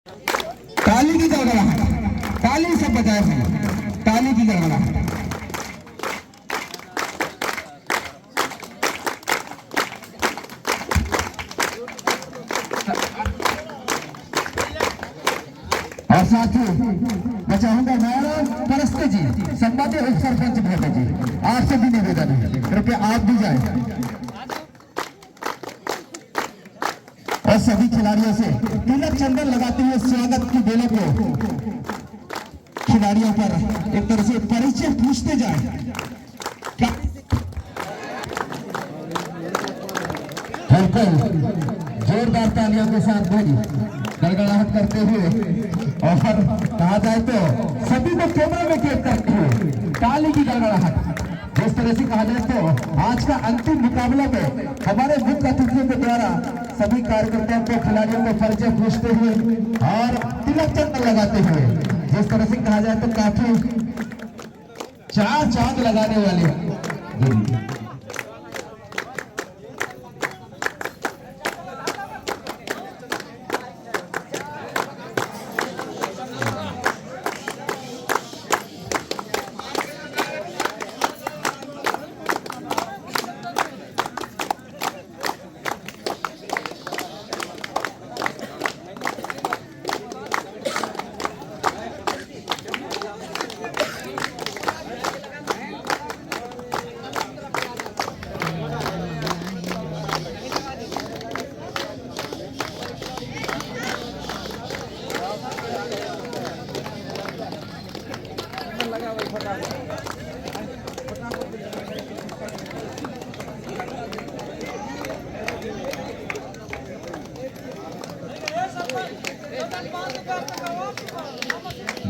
ताली की गड़गड़ाहट, ताली से बजाय ताली की गड़गड़ाहट। और साथियों मैं चाहूंगा नारायण परस्ते जी, सम्मानित उप सरपंच महोदय जी, आपसे भी निवेदन है कृपया आप भी जाए और सभी खिलाड़ियों से तिलक चंदन लगाते हुए स्वागत की बेले को खिलाड़ियों पर एक तरह से परिचय पूछते जाए। जोरदार तालियों के साथ बोली गड़गड़ाहट करते हुए और कहा जाए तो सभी को कैमरा में कैद करते हुए ताली की गड़गड़ाहट। जिस तरह से कहा जाए तो आज का अंतिम मुकाबला में हमारे मुख्य अतिथियों के द्वारा सभी कार्यकर्ताओं को खिलाड़ियों को परिचय पूछते हुए और तिलक चंदन लगाते हुए, जिस तरह से कहा जाए तो काफी चार चांद लगाने वाले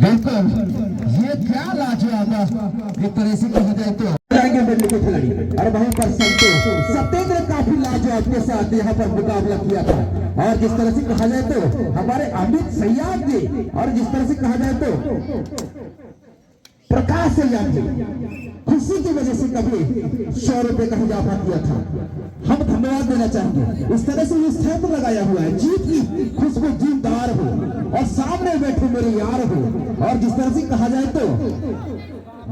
बिल्कुल, ये क्या लाजवाब एक तरह से कहा जाए तो जाएंगे मेरे के खिलाड़ी और वहीं पर सत्येंद्र काफी लाजवाब के साथ यहाँ पर मुकाबला किया था। और जिस तरह से कहा जाए तो हमारे अमित सैयाद जी और जिस तरह से कहा जाए तो प्रकाश सैयाद जी खुशी की वजह से कभी 100 रुपए का इजाफा किया था। हम धन्यवाद देना चाहेंगे। इस तरह से ये शर्त लगाया हुआ है जीत की खुशबू जीतदार हो और सामने बैठे मेरे यार हो। और जिस तरह से कहा जाए तो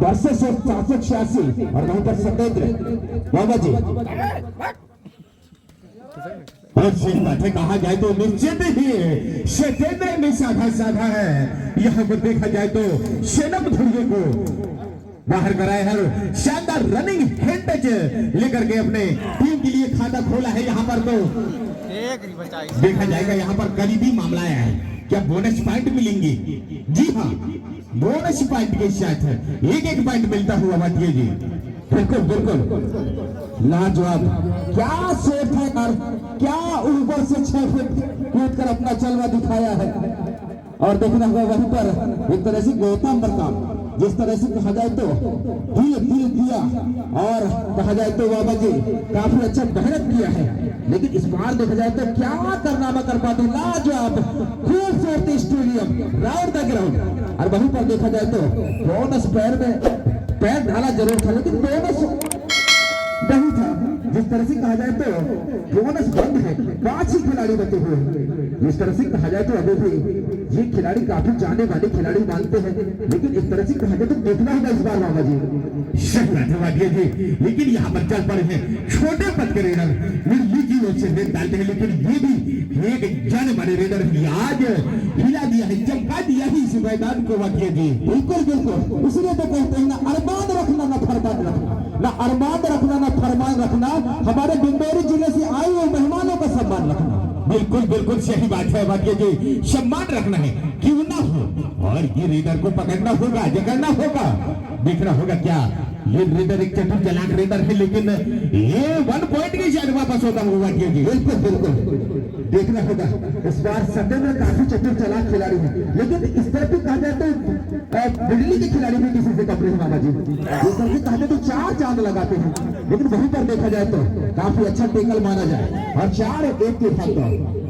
वर्षे से 486 और वहीं पर सत्येंद्र बाबा जी और सिंह बातें कहा जाए तो निश्चित ही सत्येंद्र में साधा है। यहाँ पर देखा जाए तो शेनम धुरिये को बाहर कराए हर शानदार रनिंग हैंड टच लेकर के अपने टीम के लिए खाता खोला है। यहाँ पर तो देखा जाएगा यहाँ पर करीबी मामला है, क्या बोनस पॉइंट मिलेंगे? जी हाँ, बोनस पॉइंट के साथ एक पॉइंट मिलता हुआ बातिए जी। बिल्कुल बिल्कुल लाजवाब, क्या सेफ है और क्या ऊपर से 6 फीट कूद कर अपना जलवा दिखाया है। और देखना होगा वहीं पर एक तरह से गौतम बरकाम जिस तरह से कहा जाए तो दिल दिया और कहा जाए तो बाबा जी काफी अच्छा मेहनत किया है। लेकिन इस बार देखा जाए तो क्या कारनामा कर पाते लाजवाब खूबसूरत स्टेडियम राउंड द ग्राउंड। और वहीं पर देखा जाए तो बोनस पैर ढाला जरूर था लेकिन बोनस नहीं था। जिस तरह से कहा जाए तो बोनस बंद है, 5 ही खिलाड़ी बचे हुए हैं। जिस तरह से कहा जाए तो अभी भी ये खिलाड़ी काफी जाने वाले खिलाड़ी मानते हैं, लेकिन इस तरह से कहा जाए तो देखना होगा इस बार बाबा जी। धन्यवाद जी। लेकिन यहाँ पर चल पड़े हैं छोटे पद के रेडर मिर्ली की ओर से नेट डालते हैं, लेकिन ये भी एक जाने वाले रेडर आज हिला दिया है, चमका दिया ही इस मैदान को वाकिया जी। बिल्कुल बिल्कुल, इसलिए तो कहते हैं ना अरमान रखना ना फरमान रखना, ना अरमान रखना ना फरमान रखना, हमारे डिंडोरी जिले से आए हुए मेहमानों का सम्मान रखना। बिल्कुल बिल्कुल सही बात है वाकिया जी, सम्मान रखना है क्यों ना हो। और ये रेडर को पकड़ना होगा, जगड़ना होगा, देखना होगा क्या ये रेडर एक चतुर चालाक रेडर है, लेकिन ये 1 पॉइंट के शायद वापस होता होगा वाकिया जी। बिल्कुल बिल्कुल देखना होगा इस बार सत्येंद्र काफी चतुर चालाक खिलाड़ी है, लेकिन इस तरह भी कहा जाए तो बिजली के खिलाड़ी भी किसी से कम नहीं बाबा जी। इस तरह से कहा जाए तो 4 चांद लगाते हैं, लेकिन वहीं पर देखा जाए तो काफी अच्छा टेकल माना जाए और 4-1 के फल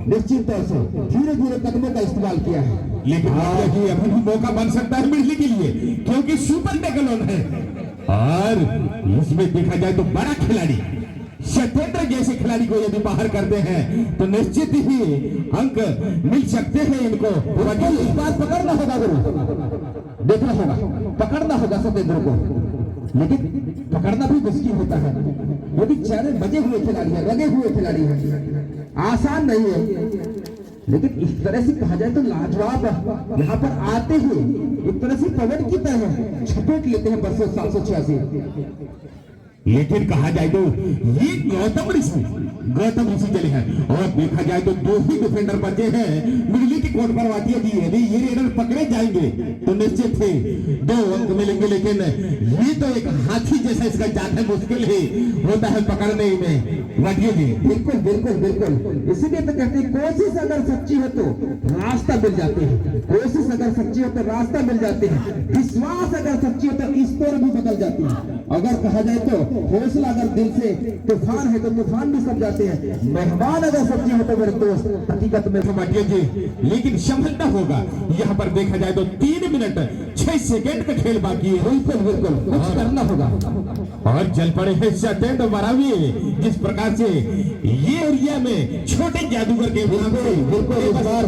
निश्चित तौर से धीरे धीरे कदमों का इस्तेमाल किया है। लेकिन अभी भी मौका बन सकता है बिजली के लिए, क्योंकि सुपर टेकल ऑन है और इसमें देखा जाए तो बड़ा खिलाड़ी सत्येंद्र जैसे खिलाड़ी को यदि बाहर करते हैं तो निश्चित ही अंक मिल सकते हैं इनको। इस बार पकड़ना होगा गुरु, देखना होगा, पकड़ना होगा सत्येंद्र को, लेकिन पकड़ना भी मुश्किल होता है। वो भी चेहरे बजे हुए खिलाड़ी है, लगे हुए खिलाड़ी है, आसान नहीं है। लेकिन इस तरह से कहा जाए तो लाजवाब यहाँ पर आते हुए एक तरह से पवन की तरह झपेट लेते हैं बरसों 786। लेकिन कहा जाए तो ये गौतम ऋषि चले हैं और देखा जाए तो दो ही डिफेंडर बचे हैं बिजली की कोर्ट पर वाटिया जी। यदि ये रेडर पकड़े जाएंगे तो निश्चित थे 2 अंक मिलेंगे, लेकिन ये तो एक हाथी जैसा इसका जाना मुश्किल ही होता है पकड़ने में वाटिया जी। बिल्कुल बिल्कुल बिल्कुल, इसीलिए तो कहते हैं कोशिश अगर सच्ची हो तो रास्ता मिल जाते हैं, कोशिश अगर सच्ची हो तो रास्ता मिल जाते हैं, विश्वास अगर सच्ची हो तो स्कोर भी बदल जाती है। अगर कहा जाए तो हौसला अगर दिल से तूफान है तो तूफान भी सब जाते हैं। मेहमान अगर सच्ची हो तो मेरे दोस्त हकीकत में वाटिया जी, लेकिन संभलना होगा। यहाँ पर देखा जाए तो 3 मिनट 6 सेकंड का खेल बाकी है। बिल्कुल बिल्कुल कुछ करना होगा और चल पड़े हैं सत्येंद्र मरावी। जिस प्रकार से ये एरिया में छोटे जादूगर के बिल्कुल इस बार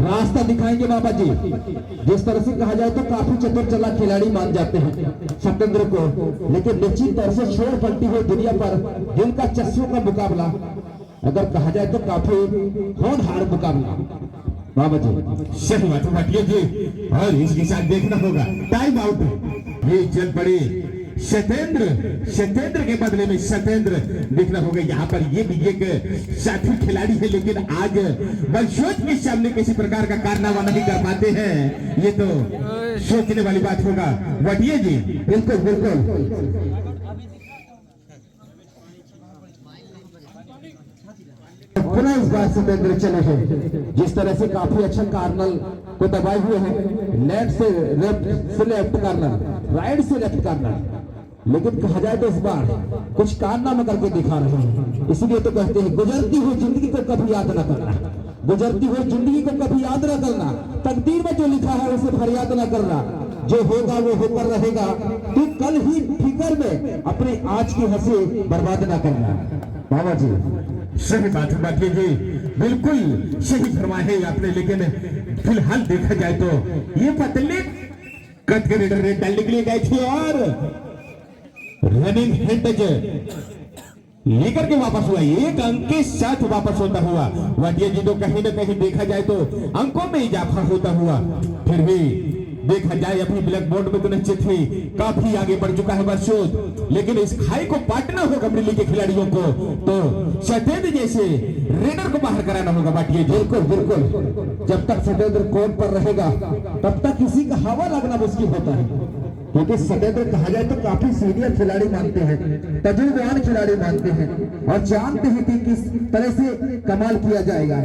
रास्ता दिखाएंगे बाबा जी। जिस तरह से कहा जाए तो काफी चतुर चालाक खिलाड़ी मान जाते हैं सत्येंद्र को, लेकिन निश्चित तौर से शोर पलटी हुई दुनिया पर जिनका चस्सों का मुकाबला अगर कहा जाए तो काफी होनहार मुकाबला बाबा जी। सही बात है वाटिया जी, और इसके साथ देखना होगा टाइम आउट। ये चल पड़े सत्येंद्र के बदले में सत्येंद्र देखना होगा। यहाँ पर ये भी एक साथी खिलाड़ी है, लेकिन आज बलशोच के सामने किसी प्रकार का कारनामा नहीं कर पाते हैं। ये तो सोचने वाली बात होगा वाटिया जी। बिल्कुल बिल्कुल, पुनः इस बार सत्येंद्र चले हैं। जिस तरह से काफी अच्छा कार्नल को दबाए हुए हैं, लेफ्ट से लेफ्ट कार्नल, राइट से लेफ्ट कार्नल, लेकिन कहा जाए तो इस बार कुछ कारनामा करके दिखा रहे हैं। इसलिए तो कहते हैं गुजरती हुई जिंदगी को कभी याद न करना, गुजरती हुई जिंदगी को कभी याद न करना, तकदीर में जो लिखा है उसे फरियाद न करना, जो होगा वो होकर रहेगा, तो कल ही फिक्र में अपने आज की हंसी बर्बाद न करना बाबा जी। सही बात है बाटिया जी, बिल्कुल सही फरमाया है आपने। लेकिन फिलहाल देखा जाए तो ये पतले कद के रेडर डालने के लिए गए थे और रनिंग हेड लेकर के वापस हुआ, 1 अंक के साथ वापस होता हुआ वाटिया जी। तो कहीं न कहीं देखा जाए तो अंकों में इजाफा होता हुआ, फिर भी देखा जाए अभी ब्लैक बोर्ड में तो निश्चित ही काफी आगे बढ़ चुका है बरसोत, लेकिन इस खाई को पाटना होगा दिल्ली के खिलाड़ियों को, तो सत्येंद्र जैसे रेडर को बाहर कराना होगा बाटिया जी। बिल्कुल बिल्कुल, जब तक सत्येंद्र कोर्ट पर रहेगा तब तक किसी का हवा लगना मुश्किल होता है, क्योंकि सत्येंद्र कहा जाए तो काफी सीनियर खिलाड़ी मानते हैं, तजुर्बेवान खिलाड़ी मानते हैं और जानते हैं कि किस तरह से कमाल किया जाएगा।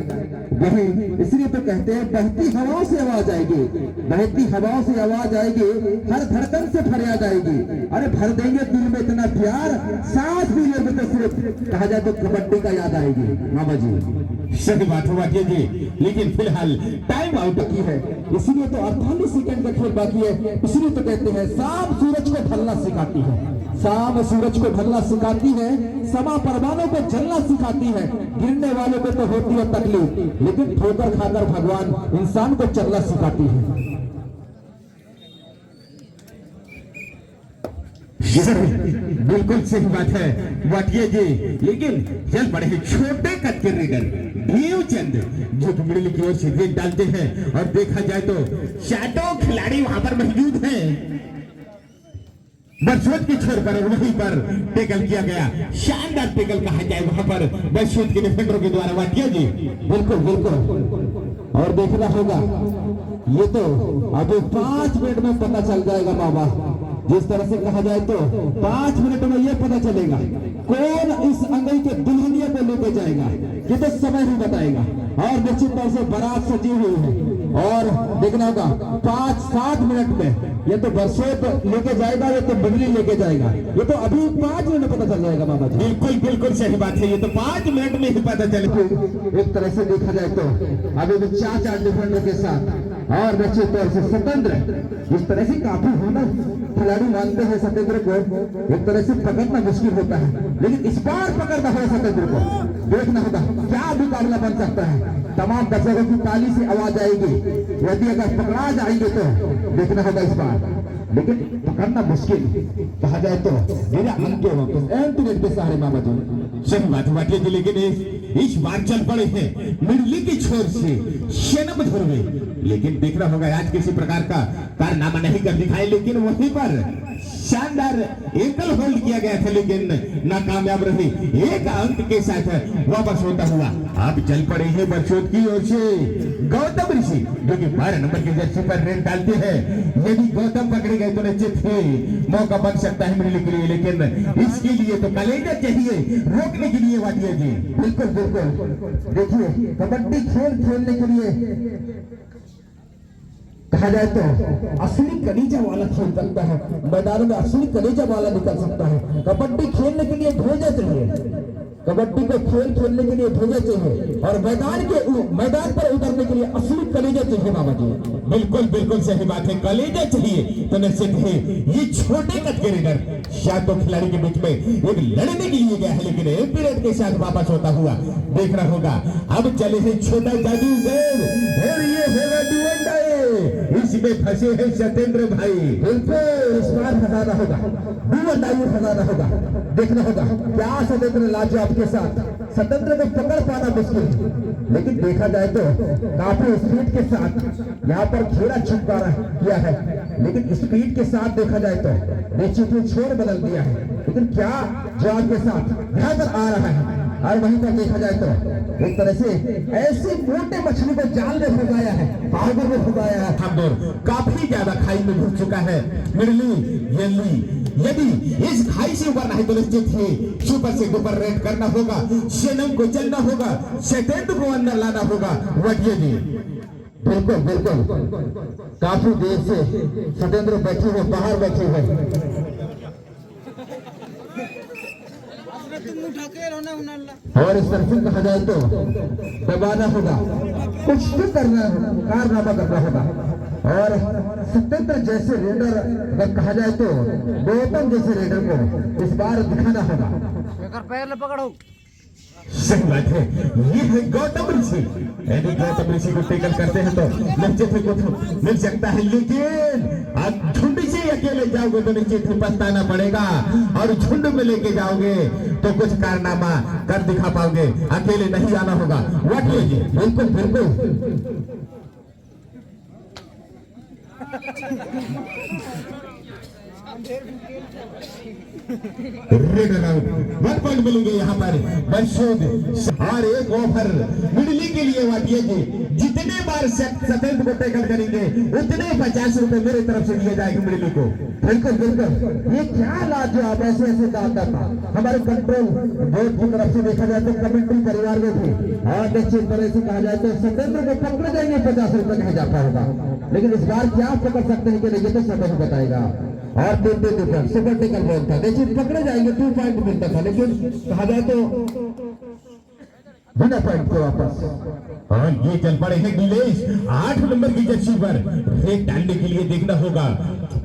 वही इसलिए तो कहते हैं बहती हवाओं से आवाज आएगी, बहती हवाओं से आवाज आएगी, हर धड़कन से फरियाद आएगी। अरे भर देंगे दिल में इतना प्यार, सांस भी ले तो सिर्फ कहा जाए तो कबड्डी का याद आएगी मामा जी। सही बात है बाटिया जी, लेकिन फिलहाल टाइम आउट की है, इसीलिए तो 48 सेकंड का खेल बाकी है। इसलिए तो कहते हैं शाम सूरज को ढलना सिखाती है, शाम सूरज को ढलना सिखाती है, समा परवानों को जलना सिखाती है, गिरने वालों को तो होती है तकलीफ, लेकिन ठोकर खाकर भगवान इंसान को चलना सिखाती है। बिल्कुल सही बात है वाटिया जी, लेकिन चल पड़े हैं छोटे कद के रेडर भीमचंद जो मिडिल की ओर से गेंद डालते हैं और देखा जाए तो शैडो खिलाड़ी वहां पर मौजूद हैं। बरसोत की छोर पर और वहीं पर टेकल किया गया, शानदार टेकल कहा जाए वहां पर बरसोत के डिफेंडरों के द्वारा वाटिया जी। बिल्कुल बिल्कुल, और देखना होगा ये तो अभी 5 मिनट में पता चल जाएगा बाबा। जिस तरह से कहा जाए तो 5 मिनट में यह पता चलेगा कौन इस अंगई के दुल्हनिया को लेके जाएगा, ये तो समय ही बताएगा। और निश्चित तौर से बारात सजी हुई है और देखना होगा 5-7 मिनट में ये तो बरसोत लेके जाएगा, ये तो बिजली लेके जाएगा, ये तो अभी 5 मिनट में पता चल जाएगा बाबा जी। बिल्कुल बिल्कुल सही बात है, ये तो 5 मिनट में ही पता चलेगा। एक तरह से देखा जाए तो अभी 4 डिफेंडर के साथ और निश्चित तौर से सतेंद्र जिस तरह से काफी हुनर खिलाड़ी मानते हैं सतेंद्र को, एक तरह से पकड़ना मुश्किल होता है, लेकिन इस बार पकड़ना है सतेंद्र को। देखना होगा क्या मुकाबला बन सकता है। तमाम दर्शकों की ताली से आवाज आएगी, यदि अगर पकड़ा जाएंगे तो देखना होगा इस बार, लेकिन पकड़ना मुश्किल कहा जाए तो मेरे अंक के वक्त एंटीनेट के सहारे मामा जी सही बात बाटी जी। लेकिन इस बार चल पड़े हैं मुरली की छोर से शेनम धुर्वे, लेकिन देखना होगा आज किसी प्रकार का कारनामा नहीं कर दिखाए, लेकिन वहीं पर शानदार एकल होल्ड किया गया था लेकिन नाकामयाब रही। एक अंक के साथ वापस होता हुआ अब चल पड़े हैं बरसोत की ओर से गौतम ऋषि, जो कि 12 नंबर की जर्सी पर रेड डालते हैं। यदि गौतम पकड़े गए तो निश्चित ही मौका बन सकता है मिलने के लिए, लेकिन इसके लिए तो कलेजा चाहिए रोकने के लिए वाटिया जी। बिल्कुल बिल्कुल, देखिए कबड्डी खेल खेलने के लिए कहा जाए तो असली कलेजा वाला खेल सकता है, मैदान में असली कलेजा वाला निकल सकता है। कबड्डी खेलने के लिए भेजा चाहिए, कबड्डी को खेल खेलने के लिए भेजा चाहिए, और मैदान पर उतरने के लिए असली कलेजा चाहिए मामा जी। बिल्कुल बिल्कुल सही बात है, कलेजा चाहिए तो निश्चित है ये छोटे कद के रेडर शायद तो खिलाड़ी के बीच में एक लड़ने के लिए गया है, लेकिन एक पीरियड के साथ वापस होता हुआ देखना होगा। अब चले हैं छोटा जादूगर और ये होगा डुअंडा, इसमें फंसे हैं सतेंद्र भाई। बिल्कुल इस बार खजाना होगा, डुअंडा खजाना होगा। देखना होगा क्या सतेंद्र लाजवाब के साथ, सतेंद्र को पकड़ पाना मुश्किल, लेकिन देखा जाए तो काफी स्पीड के साथ यहाँ पर घेरा छुटकारा किया है, लेकिन स्पीड के साथ देखा जाए तो निश्चित ही छोर बदल दिया है, लेकिन क्या जवाब के साथ यहाँ पर आ रहा है। और वहीं पर देखा जाए तो एक तरह से ऐसी मोटे मछली को जाल में फंसाया है, पावर में फंसाया है। हम दोनों काफी ज्यादा खाई में घुस चुका है मिरली, यदि इस खाई से उबरना है तो निश्चित ही सुपर से ऊपर रेड करना होगा, शेनम को चलना होगा, सतेंद्र को अंदर लाना होगा वटिया जी। बिल्कुल बिल्कुल, काफी देर से सतेंद्र बैठे हुए, बाहर बैठे हुए, और इस तरफ से कहा जाए तो दबाना होगा, कुछ भी करना कारनामा करना होगा। और सतेंद्र जैसे रेडर अगर कहा जाए तो गौतम जैसे रेडर को इस बार दिखाना होगा। पैर पकड़ो, सही बात है, ये है गौतम ऋषि। यदि गौतम ऋषि को टेकल करते हैं तो निश्चित ही कुछ मिल सकता है, लेकिन आप झुंड से अकेले जाओगे तो निश्चित ही पछताना पड़ेगा, और झुंड में लेके जाओगे तो कुछ कारनामा कर दिखा पाओगे, अकेले नहीं आना होगा वाटिया जी। बिल्कुल बिल्कुल, रेडर आउट 1 पॉइंट मिलेंगे यहाँ पर बरसोद, और एक ओवर मिडली के लिए वाटिया जी। जितने बार सतेंद्र को टैकल करेंगे उतने 50 रुपए मेरे तरफ से दिए जाएंगे मिडली को। बिल्कुल बिल्कुल, ये क्या लाजवाब ऐसे ऐसे दाता था हमारे कंट्रोल बोर्ड की तरफ से देखा जाए तो कमेंट्री परिवार में भी, और निश्चित तरह से कहा जाए तो सतेंद्र को पकड़े जाएंगे 50 रुपए नहीं जाता होगा, लेकिन इस बार क्या पकड़ सकते हैं कि नहीं तो समय ही बताएगा। और सुपर टेकल बॉल था, देखिए पकड़े जाएंगे 2 पॉइंट मिलता था, लेकिन कहा जाए तो बिना पॉइंट को वापस। और ये चल पड़े हैं नीलेश 8 नंबर की जर्सी पर रेड डालने के लिए। देखना होगा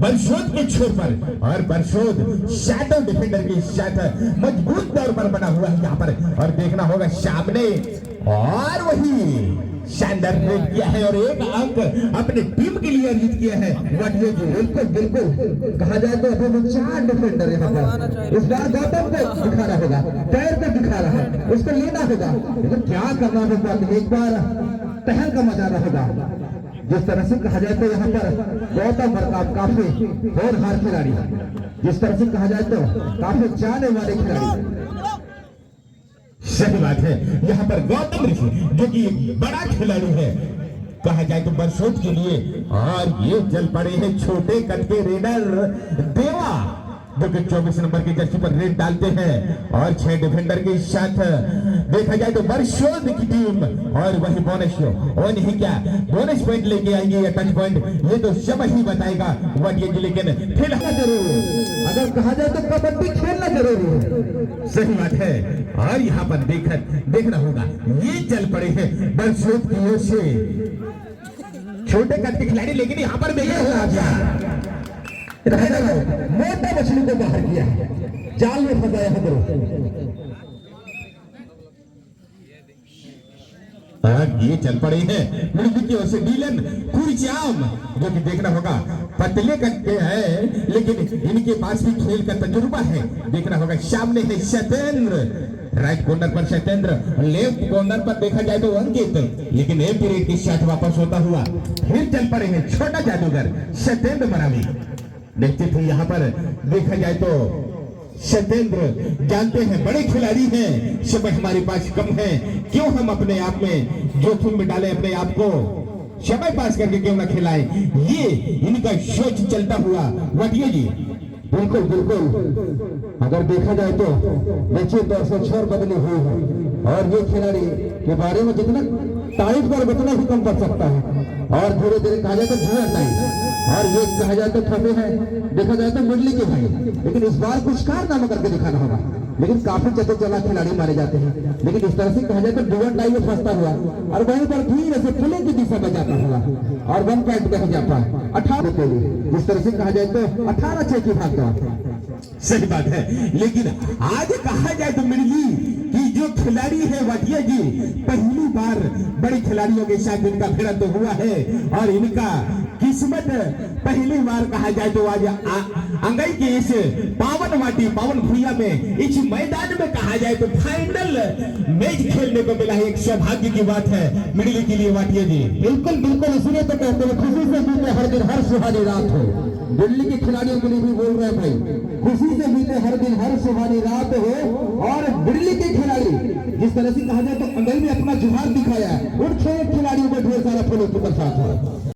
बरसोद के छोर पर, और बरसोद शैडो डिफेंडर के साथ मजबूत तौर पर बना हुआ है यहाँ पर, और देखना होगा सामने, और वही शानदार रेड किया है और एक अंक अपने टीम के लिए अर्जित किया है वाटिया जी। बिल्कुल बिल्कुल, कहा जाए तो अभी 4 डिफेंडर यहाँ पर, इस बार गौतम को दिखाना होगा, पैर पे दिखा रहा है, उसको लेना होगा, लेकिन क्या करना होगा, एक बार पहल का मजाना होगा। जिस तरह से कहा जाए तो यहाँ पर गौतम बरकाब काफी होनहार खिलाड़ी, जिस तरह से कहा जाए तो काफी जाने वाले खिलाड़ी। सही बात है, यहाँ पर गौतम ऋषि जो कि एक बड़ा खिलाड़ी है कहा जाए तो बरसोद के लिए, और ये चल पड़े हैं छोटे कद के रेडर देवा, जो कि 24 नंबर की जर्सी पर रेड डालते हैं, और 6 डिफेंडर के साथ देखा जाए तो बरसोद की टीम, और वही बोनस और नहीं क्या बोनस पॉइंट लेके आएंगे या टच पॉइंट, ये तो सब ही बताएगा वाटिया जी। लेकिन फिलहाल जरूर अगर कहा जाए तो कबड्डी खेलना जरूरी है, सही बात है। और यहाँ पर देखना होगा ये चल पड़े हैं बरसोद की ओर से छोटे कद के खिलाड़ी, लेकिन यहाँ पर मोटा मछली को बाहर किया, जाल में फंसाया हदरो। ये चल पड़े हैं मुर्गी की ओर से डीलन कुरजाम, जो कि देखना होगा पतले करके है, लेकिन इनके पास भी खेल का तजुर्बा है। देखना होगा सामने है सत्येंद्र, राइट कॉर्नर पर सत्येंद्र, लेफ्ट कॉर्नर पर देखा जाए तो अंकित, लेकिन एक पीरियड के साथ वापस होता हुआ फिर चल पड़े हैं छोटा जादूगर सत्येंद्र मरावी। देखते थे यहाँ पर देखा जाए तो सत्येंद्र जानते हैं बड़े खिलाड़ी हैं, समय हमारे पास कम है, क्यों हम अपने आप में जोखिम में डालें अपने आप को, समय पास करके क्यों ना खिलाएं। ये इनका सोच चलता हुआ वटिया जी। बिल्कुल बिल्कुल, अगर देखा जाए तो देखिए दर्शक छोर बदली हुई है, और ये खिलाड़ी के बारे में जितना तारीफ कर उतना ही कम कर सकता है, और धीरे धीरे कहा जाए तो धुआं टाइम, और ये कहा जाए तो थमे हैं, देखा जाए तो मुरली के भाई, लेकिन इस बार कुछ कारनामा करके दिखाना होगा। लेकिन काफी चतुर चालाक खिलाड़ी मारे जाते हैं, लेकिन इस तरह से कहा जाए तो डुअर टाइम में फंसता हुआ और वहीं पर धीरे से फुले की दिशा में जाता हुआ और 1 पॉइंट पे जाता है 18 के लिए, जिस तरह से कहा जाए तो 18-6 की भागता। सही बात है, लेकिन आज कहा जाए तो मिर्गी की जो खिलाड़ी है वटिया जी, पहली बार बड़े खिलाड़ियों के साथ इनका भिड़ंत हुआ है, और इनका किस्मत पहली बार कहा जाए तो आज अंगई के इस पावन वाटी पावन भूया में, इस मैदान में कहा जाए तो फाइनल मैच खेलने को मिला है। एक सौभाग्य की बात है मिर्गी के लिए वाटिया जी। बिल्कुल बिल्कुल, इसलिए तो कहते हैं खुशी से बीते हर दिन हर सुहानी रात हो। दिल्ली के खिलाड़ियों के लिए भी बोल रहे हैं भाई, खुशी से बीते हर दिन हर सुहानी रात हो। और दिल्ली के खिलाड़ी जिस तरह से कहा जाए तो अंगई में अपना जुहार दिखाया, उन 6 खिलाड़ियों को ढेर सारा फूलों के साथ है।